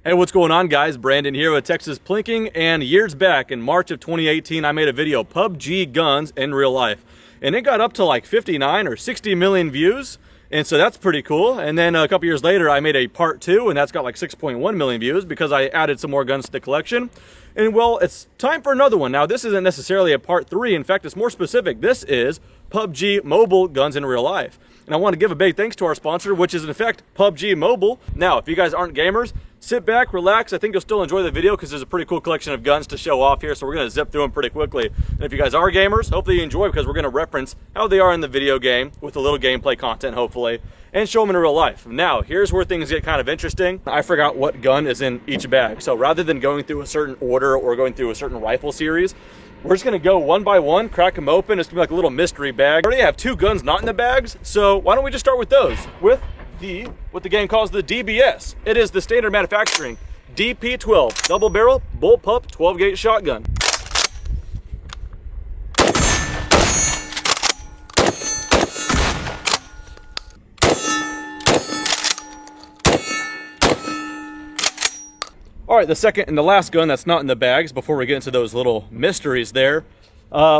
Hey, what's going on, guys? Brandon here with Texas Plinking, and years back in March of 2018, I made a video, PUBG guns in real life, and it got up to like 59 or 60 million views, and so that's pretty cool. And then a couple years later, I made a part 2, and that's got like 6.1 million views because I added some more guns to the collection. And well, it's time for another one. Now, this isn't necessarily a part 3. In fact, it's more specific. This is PUBG Mobile guns in real life. And I want to give a big thanks to our sponsor, which is in effect PUBG Mobile. Now, if you guys aren't gamers, sit back, relax. I think you'll still enjoy the video because there's a pretty cool collection of guns to show off here, so we're going to zip through them pretty quickly. And if you guys are gamers, hopefully you enjoy because we're going to reference how they are in the video game with a little gameplay content, hopefully, and show them in real life. Now, here's where things get kind of interesting. I forgot what gun is in each bag, so rather than going through a certain order or going through a certain rifle series, we're just gonna go one by one, crack them open. It's gonna be like a little mystery bag. I already have 2 guns not in the bags, so why don't we just start with those? With what the game calls the DBS. It is the standard manufacturing DP12 double barrel bullpup 12 gauge shotgun. All right, the second and the last gun that's not in the bags before we get into those little mysteries there,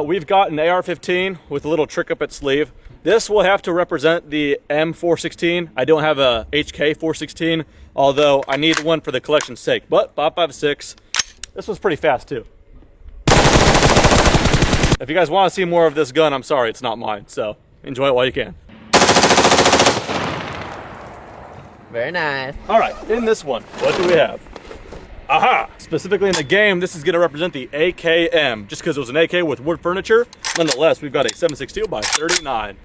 we've got an AR-15 with a little trick up its sleeve. This will have to represent the M416. I don't have a HK416, although I need one for the collection's sake. But 5.56, this one's pretty fast too. If you guys want to see more of this gun, I'm sorry, it's not mine. So enjoy it while you can. Very nice. All right, in this one, what do we have? Aha! Specifically in the game, this is going to represent the AKM, just because it was an AK with wood furniture. Nonetheless, we've got a 7.62 by 39.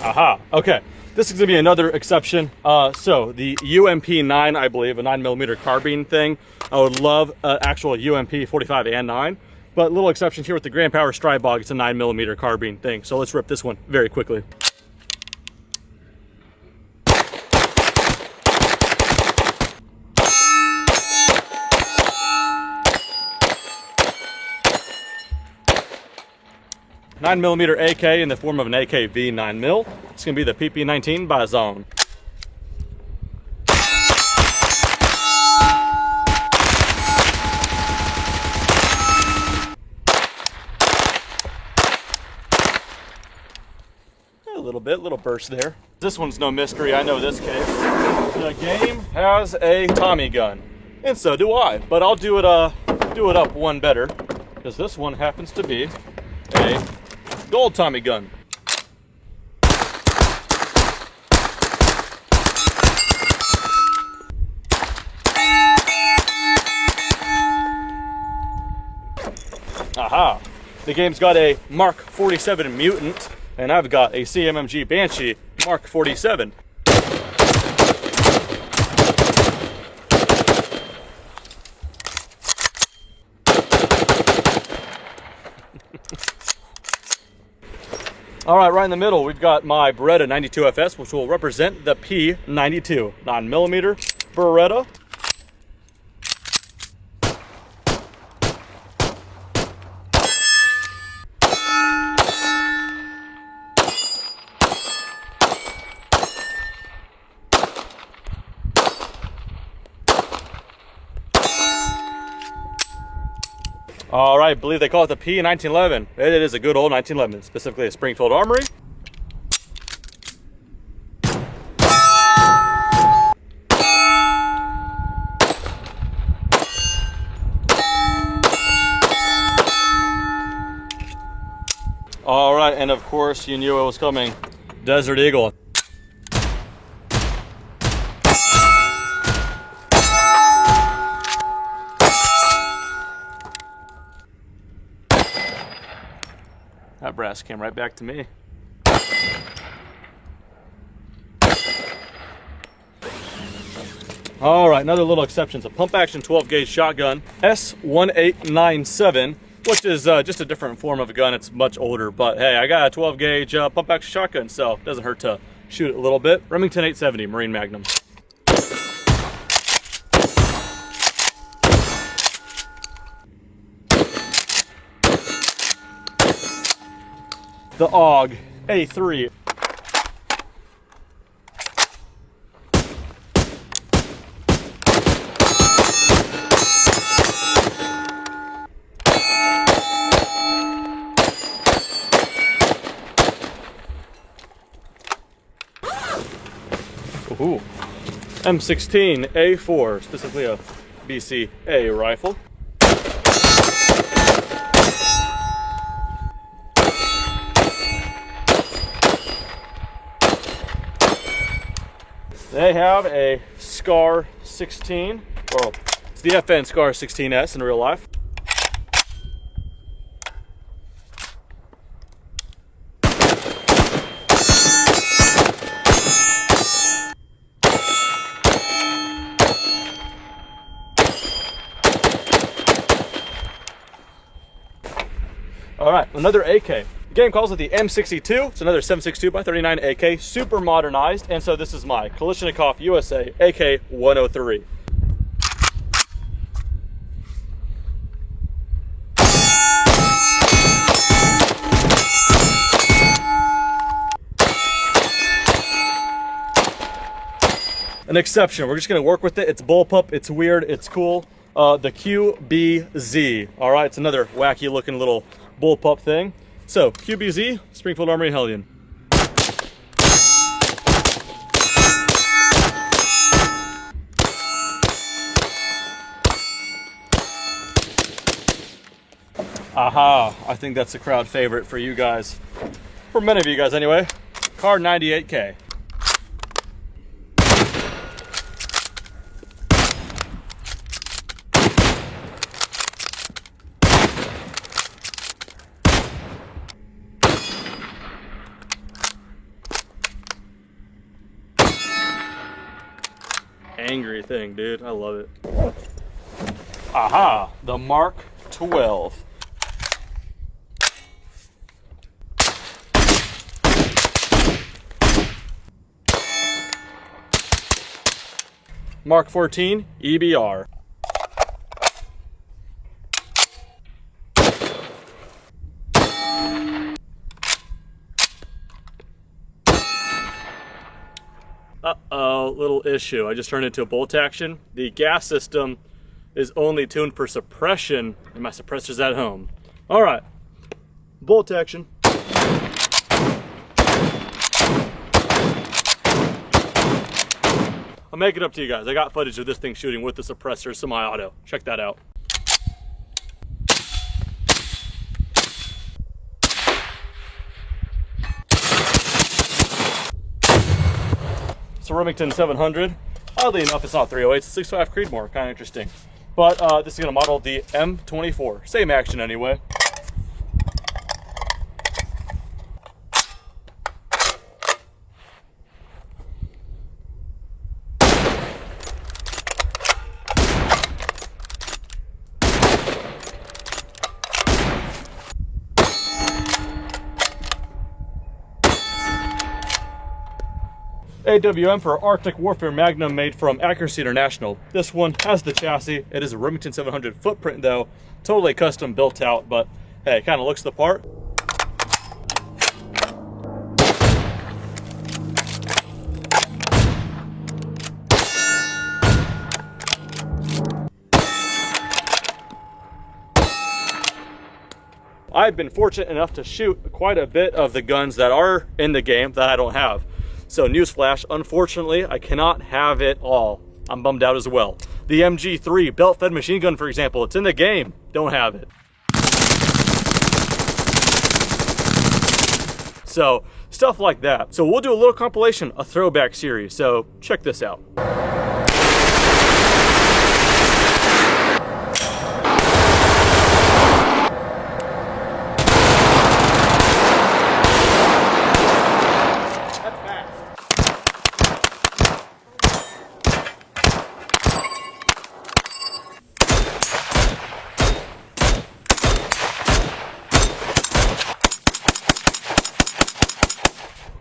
Aha! Okay. This is going to be another exception. So the UMP-9, I believe, a 9mm carbine thing. I would love an actual UMP 45 and 9, but little exception here with the Grand Power Strybog. It's a 9mm carbine thing. So let's rip this one very quickly. $9mm AK in the form of an AKV 9mm. It's going to be the PP19 by Zone. A little burst there. This one's no mystery, I know this case. The game has a Tommy gun, and so do I. But I'll do it up one better, because this one happens to be a gold Tommy gun. Aha! The game's got a Mark 47 Mutant, and I've got a CMMG Banshee Mark 47. All right in the middle, we've got my Beretta 92FS, which will represent the P92 9mm Beretta. All right, I believe they call it the P1911. It is a good old 1911, specifically a Springfield Armory. All right, and of course, you knew it was coming. Desert Eagle. That brass came right back to me. All right, another little exception. It's a pump action 12 gauge shotgun, S1897, which is just a different form of a gun. It's much older, but hey, I got a 12 gauge pump action shotgun, so it doesn't hurt to shoot it a little bit. Remington 870 Marine Magnum. the AUG A3. Ooh. M16A4, specifically a BCA rifle. They have a Scar 16, well, it's the FN Scar 16S in real life. All right, another AK. The game calls it the M62. It's another 7.62x39 AK, super modernized. And so this is my Kalashnikov USA AK-103. An exception. We're just gonna work with it. It's bullpup. It's weird. It's cool. The QBZ. All right, it's another wacky looking little bullpup thing. So QBZ, Springfield Armory Hellion. Aha, I think that's a crowd favorite for you guys. For many of you guys anyway. Car 98K. Angry thing, dude. I love it. Aha, the Mark 12. Mark 14 EBR. Uh-oh, little issue. I just turned into a bolt action. The gas system is only tuned for suppression, and my suppressor's at home. All right, bolt action. I'll make it up to you guys. I got footage of this thing shooting with the suppressor semi-auto. Check that out. It's a Remington 700. Oddly enough, it's not 308, it's a 6.5 Creedmoor, kind of interesting. But this is gonna model the M24. Same action anyway. AWM for Arctic Warfare Magnum, made from Accuracy International. This one has the chassis. It is a Remington 700 footprint though. Totally custom built out, but hey, it kind of looks the part. I've been fortunate enough to shoot quite a bit of the guns that are in the game that I don't have. So newsflash, unfortunately, I cannot have it all. I'm bummed out as well. The MG3 belt-fed machine gun, for example, it's in the game. Don't have it. So stuff like that. So we'll do a little compilation, a throwback series. So check this out.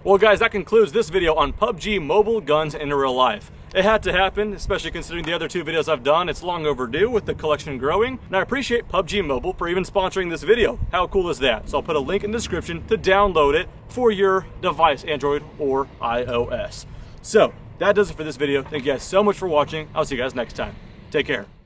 Well guys, that concludes this video on PUBG Mobile Guns in Real Life. It had to happen, especially considering the other 2 videos I've done. It's long overdue with the collection growing. And I appreciate PUBG Mobile for even sponsoring this video. How cool is that? So I'll put a link in the description to download it for your device, Android or iOS. So that does it for this video. Thank you guys so much for watching. I'll see you guys next time. Take care.